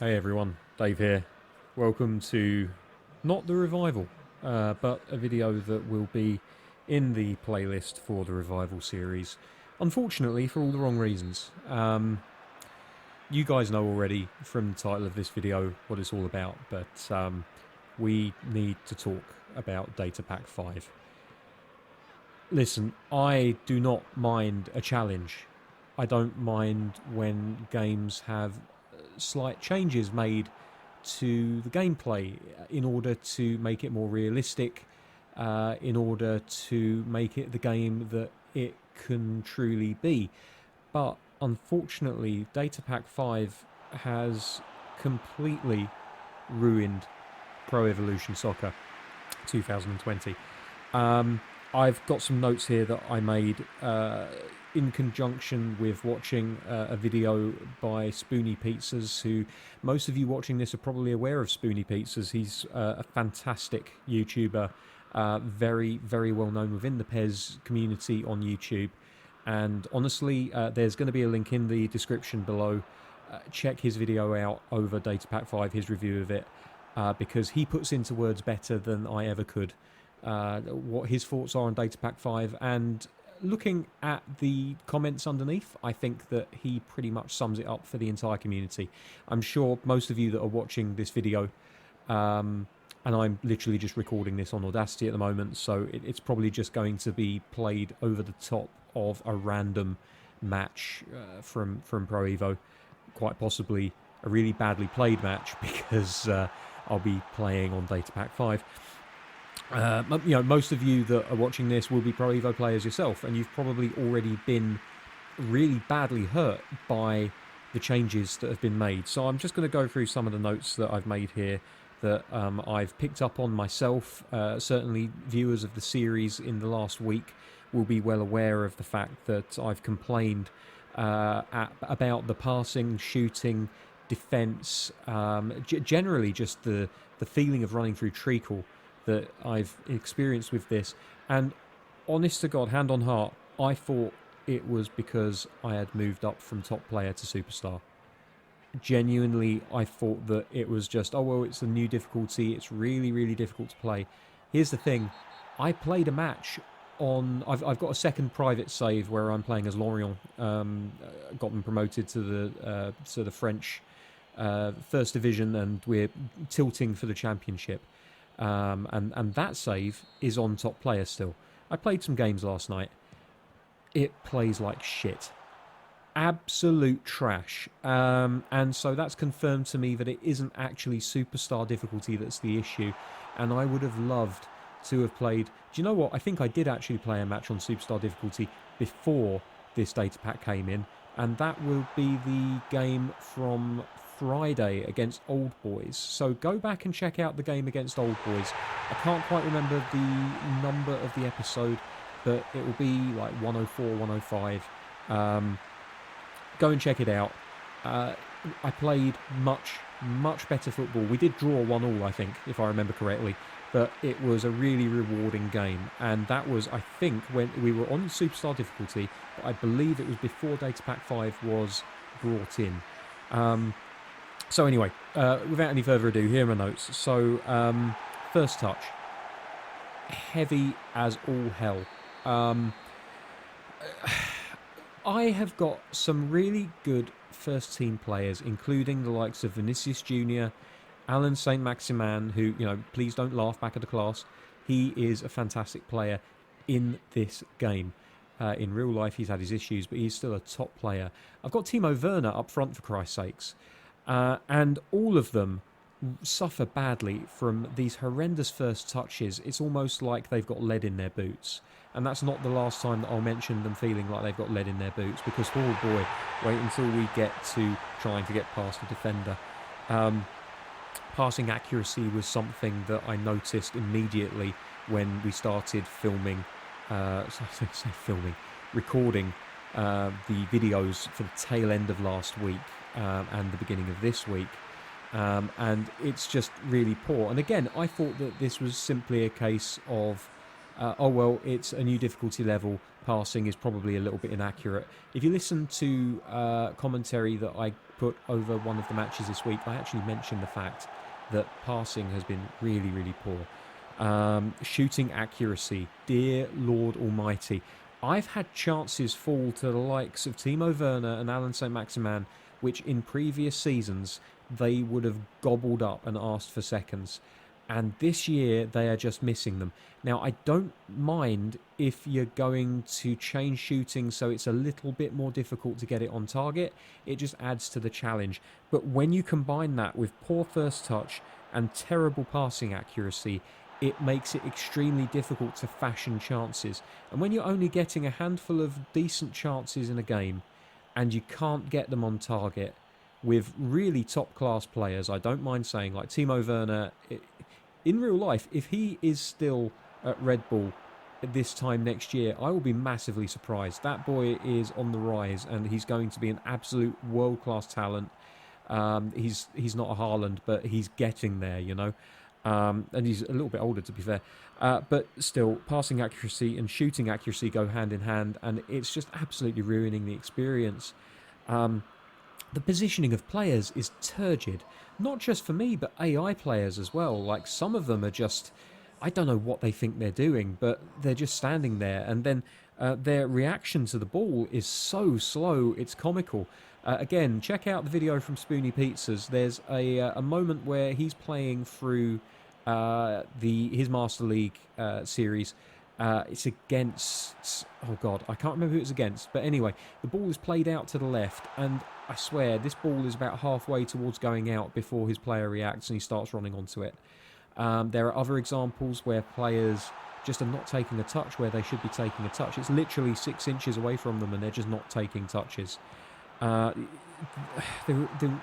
Hey everyone, Dave here. Welcome to not the revival, but a video that will be in the playlist for the revival series. Unfortunately, for all the wrong reasons. You guys know already from the title of this video what it's all about, but we need to talk about Datapa 5. Listen, I do not mind a challenge. I don't mind when games have slight changes made to the gameplay in order to make it more realistic, in order to make it the game that it can truly be. But unfortunately, Datapa 5 has completely ruined Pro Evolution Soccer 2020. I've got some notes here that I made in conjunction with watching a video by Spoony Pizzas, who most of you watching this are probably aware of Spoony Pizzas. He's a fantastic YouTuber, very, very well known within the PES community on YouTube. And honestly, there's going to be a link in the description below. Check his video out over Datapa 5, his review of it, because he puts into words better than I ever could what his thoughts are on Datapa 5, and looking at the comments underneath, I think that he pretty much sums it up for the entire community. I'm sure most of you that are watching this video, and I'm literally just recording this on Audacity at the moment, so it's probably just going to be played over the top of a random match from Pro Evo, quite possibly a really badly played match, because I'll be playing on Datapa 5. Most of you that are watching this will be Pro Evo players yourself, and you've probably already been really badly hurt by the changes that have been made. So I'm just going to go through some of the notes that I've made here that I've picked up on myself. Certainly viewers of the series in the last week will be well aware of the fact that I've complained about the passing, shooting, defence, generally just the feeling of running through treacle that I've experienced with this. And honest to God, hand on heart, I thought it was because I had moved up from top player to superstar. Genuinely, I thought that it was just, oh well, it's a new difficulty, it's really, really difficult to play. Here's the thing, I played a match on, I've got a second private save where I'm playing as Lorient, gotten promoted to the French first division, and we're tilting for the championship. And that save is on top player still. I played some games last night. It plays like shit. Absolute trash. And so that's confirmed to me that it isn't actually superstar difficulty that's the issue. And I would have loved to have played... Do you know what? I think I did actually play a match on superstar difficulty before this data pack came in. And that will be the game from Friday against Old Boys. So go back and check out the game against Old Boys. I can't quite remember the number of the episode, but it will be like 104, 105. Go and check it out. I played much, much better football. We did draw 1-1, I think, if I remember correctly. But it was a really rewarding game. And that was, I think, when we were on superstar difficulty, but I believe it was before Datapa 5 was brought in. So anyway, without any further ado, here are my notes. So, first touch. Heavy as all hell. I have got some really good first team players, including the likes of Vinicius Jr., Alan St. Maximan, who, please don't laugh back at the class. He is a fantastic player in this game. In real life, he's had his issues, but he's still a top player. I've got Timo Werner up front, for Christ's sakes. And all of them suffer badly from these horrendous first touches. It's almost like they've got lead in their boots. And that's not the last time that I'll mention them feeling like they've got lead in their boots, because, oh boy, wait until we get to trying to get past the defender. Passing accuracy was something that I noticed immediately when we started recording the videos for the tail end of last week and the beginning of this week. And it's just really poor. And again, I thought that this was simply a case of oh well, it's a new difficulty level. Passing is probably a little bit inaccurate. If you listen to commentary that I put over one of the matches this week, I actually mentioned the fact that passing has been really, really poor. Shooting accuracy, dear Lord Almighty. I've had chances fall to the likes of Timo Werner and Alan St. Maximin, which in previous seasons they would have gobbled up and asked for seconds. And this year they are just missing them. Now, I don't mind if you're going to change shooting so it's a little bit more difficult to get it on target. It just adds to the challenge. But when you combine that with poor first touch and terrible passing accuracy, it makes it extremely difficult to fashion chances. And when you're only getting a handful of decent chances in a game and you can't get them on target with really top-class players, I don't mind saying, like Timo Werner, in real life, if he is still at Red Bull this time next year, I will be massively surprised. That boy is on the rise and he's going to be an absolute world-class talent. He's not a Haaland, but he's getting there, you know. And he's a little bit older, to be fair. But still, passing accuracy and shooting accuracy go hand in hand, and it's just absolutely ruining the experience. The positioning of players is turgid. Not just for me, but AI players as well. Like, some of them are just... I don't know what they think they're doing, but they're just standing there. And then their reaction to the ball is so slow, it's comical. Again, check out the video from Spoony Pizzas. There's a moment where he's playing through his Master League series. It's against... Oh, God, I can't remember who it's against. But anyway, the ball is played out to the left, and I swear, this ball is about halfway towards going out before his player reacts and he starts running onto it. There are other examples where players just are not taking a touch where they should be taking a touch. It's literally 6 inches away from them and they're just not taking touches. The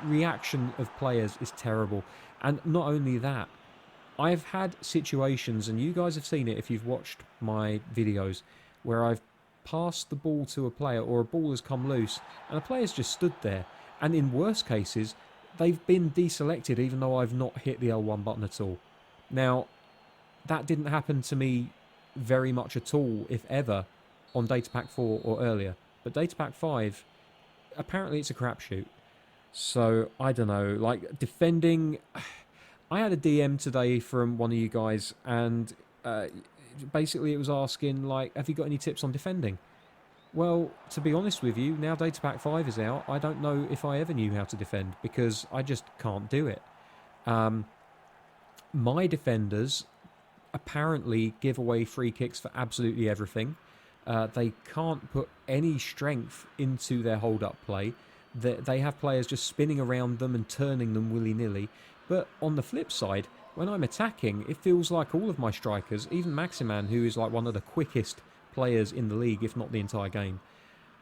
reaction of players is terrible. And not only that, I've had situations, and you guys have seen it if you've watched my videos, where I've passed the ball to a player or a ball has come loose and a player's just stood there. And in worst cases, they've been deselected even though I've not hit the L1 button at all. Now, that didn't happen to me very much at all, if ever, on Datapack 4 or earlier. But Datapack 5, apparently it's a crapshoot. So, I don't know, like, defending... I had a DM today from one of you guys, and basically it was asking, like, have you got any tips on defending? Well, to be honest with you, now Datapack 5 is out, I don't know if I ever knew how to defend, because I just can't do it. My defenders apparently give away free kicks for absolutely everything. They can't put any strength into their hold-up play. They have players just spinning around them and turning them willy-nilly. But on the flip side, when I'm attacking, it feels like all of my strikers, even Maximan, who is like one of the quickest players in the league, if not the entire game,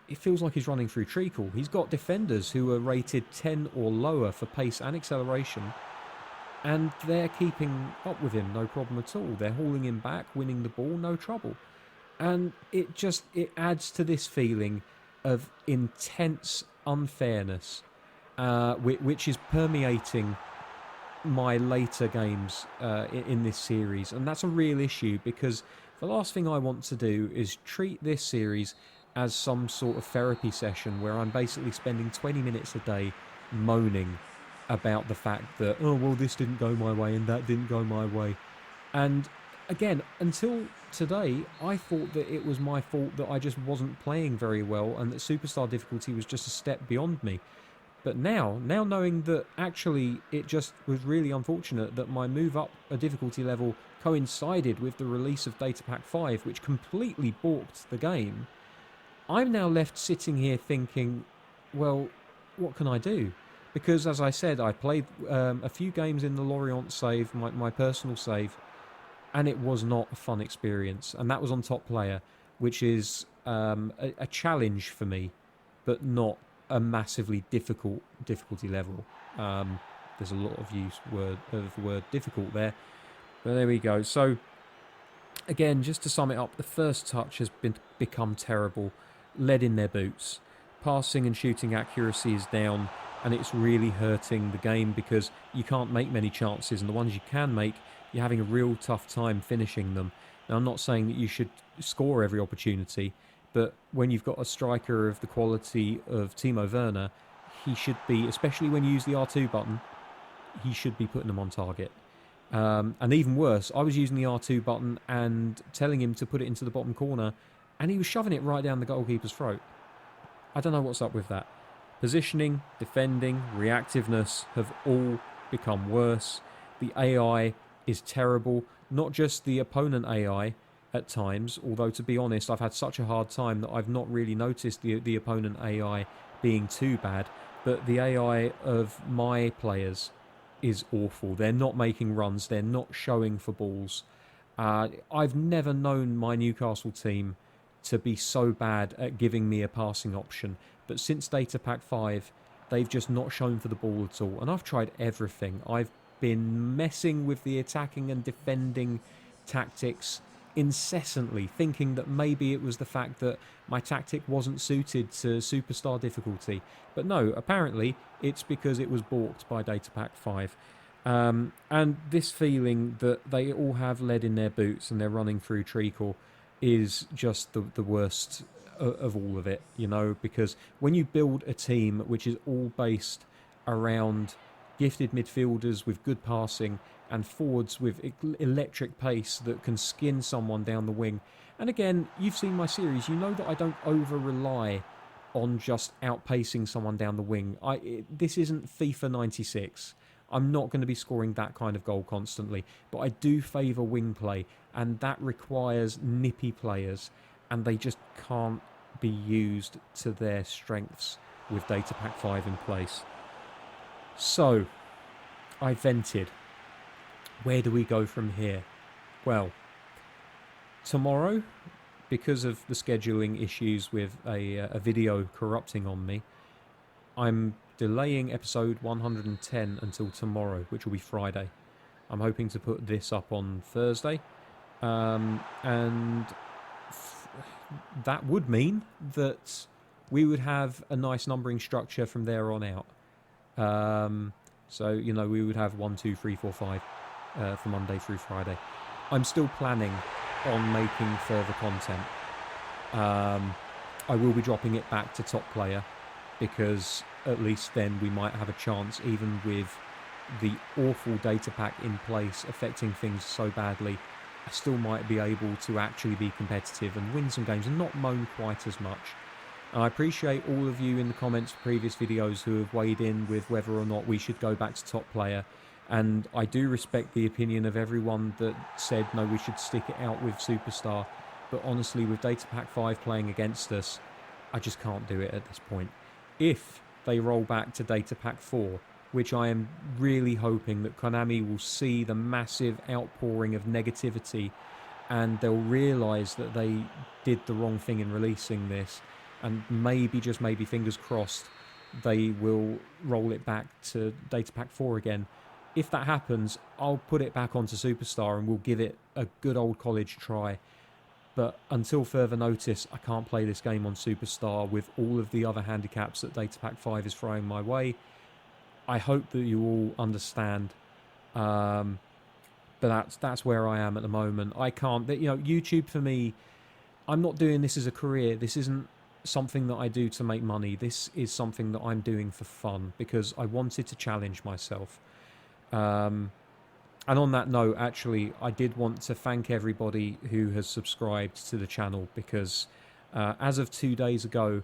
it feels like he's running through treacle. He's got defenders who are rated 10 or lower for pace and acceleration, and they're keeping up with him, no problem at all. They're hauling him back, winning the ball, no trouble. And it adds to this feeling of intense unfairness, which is permeating my later games in this series. And that's a real issue, because the last thing I want to do is treat this series as some sort of therapy session where I'm basically spending 20 minutes a day moaning about the fact that, oh, well, this didn't go my way and that didn't go my way. And again, until today, I thought that it was my fault that I just wasn't playing very well and that Superstar difficulty was just a step beyond me. But now knowing that actually it just was really unfortunate that my move up a difficulty level coincided with the release of Datapack 5, which completely balked the game, I'm now left sitting here thinking, well, what can I do? Because, as I said, I played a few games in the Lorient save, my personal save, and it was not a fun experience. And that was on top player, which is a challenge for me, but not a massively difficult difficulty level. There's a lot of use of the word difficult there, but there we go. So again, just to sum it up, the first touch has become terrible. Lead in their boots. Passing and shooting accuracy is down, and it's really hurting the game because you can't make many chances, and the ones you can make, you're having a real tough time finishing them. Now, I'm not saying that you should score every opportunity, but when you've got a striker of the quality of Timo Werner, he should be, especially when you use the R2 button, he should be putting them on target. And even worse, I was using the R2 button and telling him to put it into the bottom corner, and he was shoving it right down the goalkeeper's throat. I don't know what's up with that. Positioning, defending, reactiveness have all become worse. The AI is terrible. Not just the opponent AI at times, although to be honest, I've had such a hard time that I've not really noticed the opponent AI being too bad, but the AI of my players is awful. They're not making runs. They're not showing for balls. I've never known my Newcastle team to be so bad at giving me a passing option. But since Data Pack 5, they've just not shown for the ball at all. And I've tried everything. I've been messing with the attacking and defending tactics incessantly, thinking that maybe it was the fact that my tactic wasn't suited to superstar difficulty. But no, apparently it's because it was balked by Data Pack 5. And this feeling that they all have lead in their boots and they're running through treacle is just the worst of all of it, you know, because when you build a team which is all based around gifted midfielders with good passing and forwards with electric pace that can skin someone down the wing. And again, you've seen my series, you know that I don't over-rely on just outpacing someone down the wing. This isn't FIFA 96. I'm not going to be scoring that kind of goal constantly, but I do favour wing play, and that requires nippy players, and they just can't be used to their strengths with Data Pack 5 in place. So, I vented. Where do we go from here? Well, tomorrow, because of the scheduling issues with a video corrupting on me, I'm delaying episode 110 until tomorrow, which will be Friday. I'm hoping to put this up on Thursday, and that would mean that we would have a nice numbering structure from there on out. So, you know, we would have 1, 2, 3, 4, 5 for Monday through Friday. I'm still planning on making further content. I will be dropping it back to top player, because at least then we might have a chance, even with the awful data pack in place affecting things so badly, I still might be able to actually be competitive and win some games and not moan quite as much. And I appreciate all of you in the comments of previous videos who have weighed in with whether or not we should go back to top player. And I do respect the opinion of everyone that said, no, we should stick it out with Superstar. But honestly, with Data Pack 5 playing against us, I just can't do it at this point. If they roll back to Data Pack 4, which I am really hoping that Konami will see the massive outpouring of negativity and they'll realise that they did the wrong thing in releasing this, and maybe, just maybe, fingers crossed, they will roll it back to Data Pack 4 again. If that happens, I'll put it back onto Superstar and we'll give it a good old college try. But until further notice, I can't play this game on Superstar with all of the other handicaps that Data Pack 5 is throwing my way. I hope that you all understand. But that's where I am at the moment. I can't, you know, YouTube for me, I'm not doing this as a career. This isn't something that I do to make money. This is something that I'm doing for fun because I wanted to challenge myself. And on that note, actually, I did want to thank everybody who has subscribed to the channel because as of 2 days ago,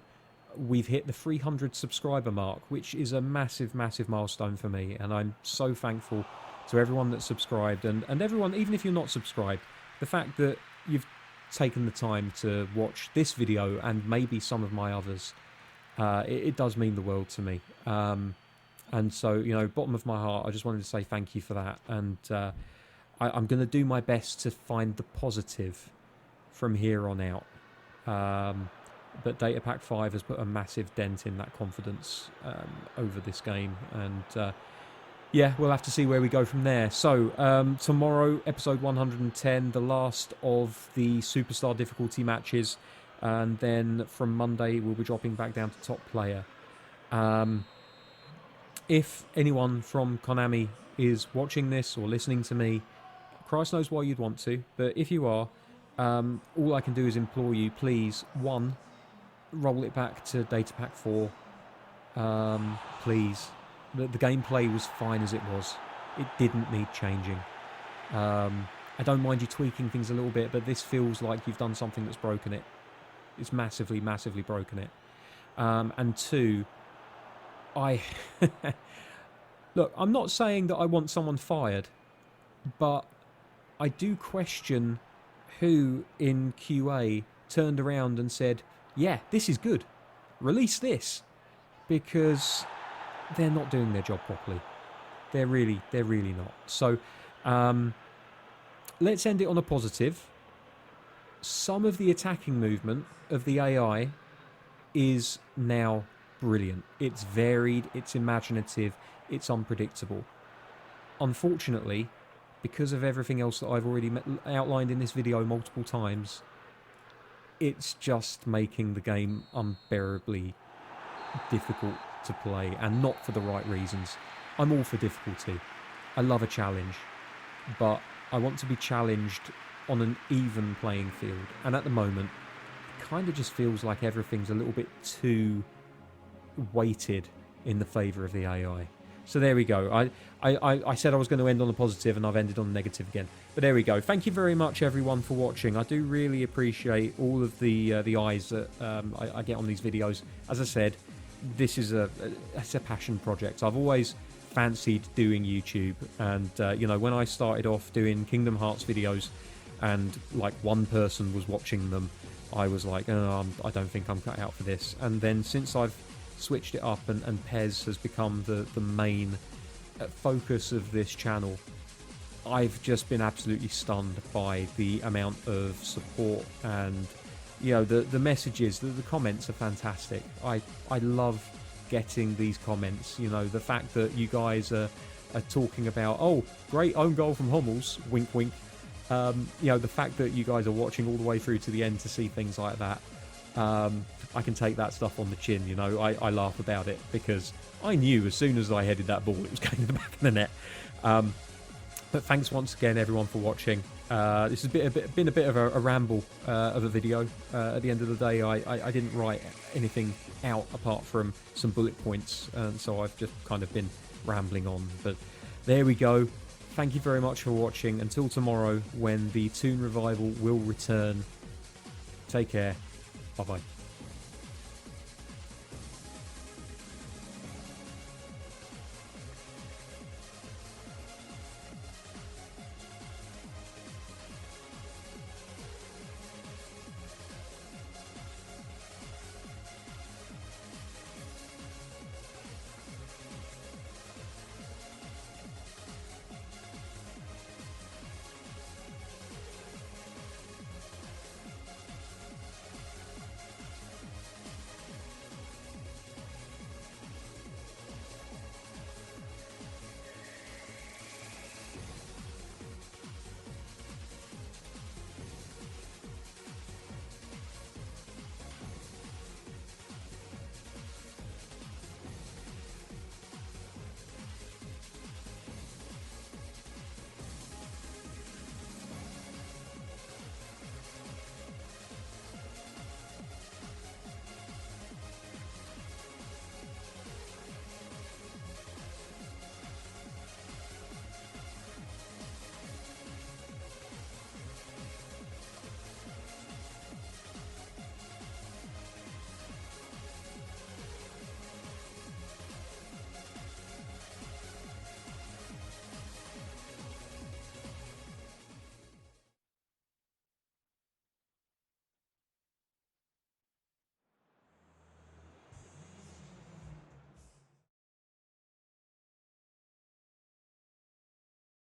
we've hit the 300 subscriber mark, which is a massive, massive milestone for me. And I'm so thankful to everyone that subscribed and everyone, even if you're not subscribed, the fact that you've taken the time to watch this video and maybe some of my others, it does mean the world to me. And so, you know, bottom of my heart, I just wanted to say thank you for that. And I'm going to do my best to find the positive from here on out. But Data Pack 5 has put a massive dent in that confidence over this game. And yeah, we'll have to see where we go from there. So tomorrow, episode 110, the last of the Superstar difficulty matches. And then from Monday, we'll be dropping back down to top player. If anyone from Konami is watching this or listening to me, Christ knows why you'd want to, but if you are, All I can do is implore you, please, one, roll it back to Datapack 4. Please. The gameplay was fine as it was. It didn't need changing. I don't mind you tweaking things a little bit, but this feels like you've done something that's broken it. It's massively, massively broken it. And two, look, I'm not saying that I want someone fired, but I do question who in QA turned around and said, yeah, this is good. Release this. Because they're not doing their job properly. They're really not. So let's end it on a positive. Some of the attacking movement of the AI is now brilliant. It's varied, it's imaginative, it's unpredictable. Unfortunately, because of everything else that I've already outlined in this video multiple times, it's just making the game unbearably difficult to play, and not for the right reasons. I'm all for difficulty. I love a challenge, but I want to be challenged on an even playing field, and at the moment it kind of just feels like everything's a little bit too weighted in the favour of the AI. So there we go. I said I was going to end on a positive, and I've ended on a negative again. But there we go. Thank you very much, everyone, for watching. I do really appreciate all of the eyes that I get on these videos. As I said, this is it's a passion project. I've always fancied doing YouTube, and you know, when I started off doing Kingdom Hearts videos, and like one person was watching them, I was like, oh, I don't think I'm cut out for this. And then since I've switched it up, and Pez has become the main focus of this channel, I've just been absolutely stunned by the amount of support, and you know, the messages, the comments are fantastic. I love getting these comments. You know, the fact that you guys are talking about, oh, great own goal from Hummels, wink wink. You know, the fact that you guys are watching all the way through to the end to see things like that, I can take that stuff on the chin. You know, I laugh about it because I knew as soon as I headed that ball, it was going to the back of the net. But thanks once again, everyone, for watching. This has been a bit of a ramble of a video. At the end of the day, I didn't write anything out apart from some bullet points, and so I've just kind of been rambling on. But there we go. Thank you very much for watching. Until tomorrow, when the Toon Revival will return. Take care. Bye-bye.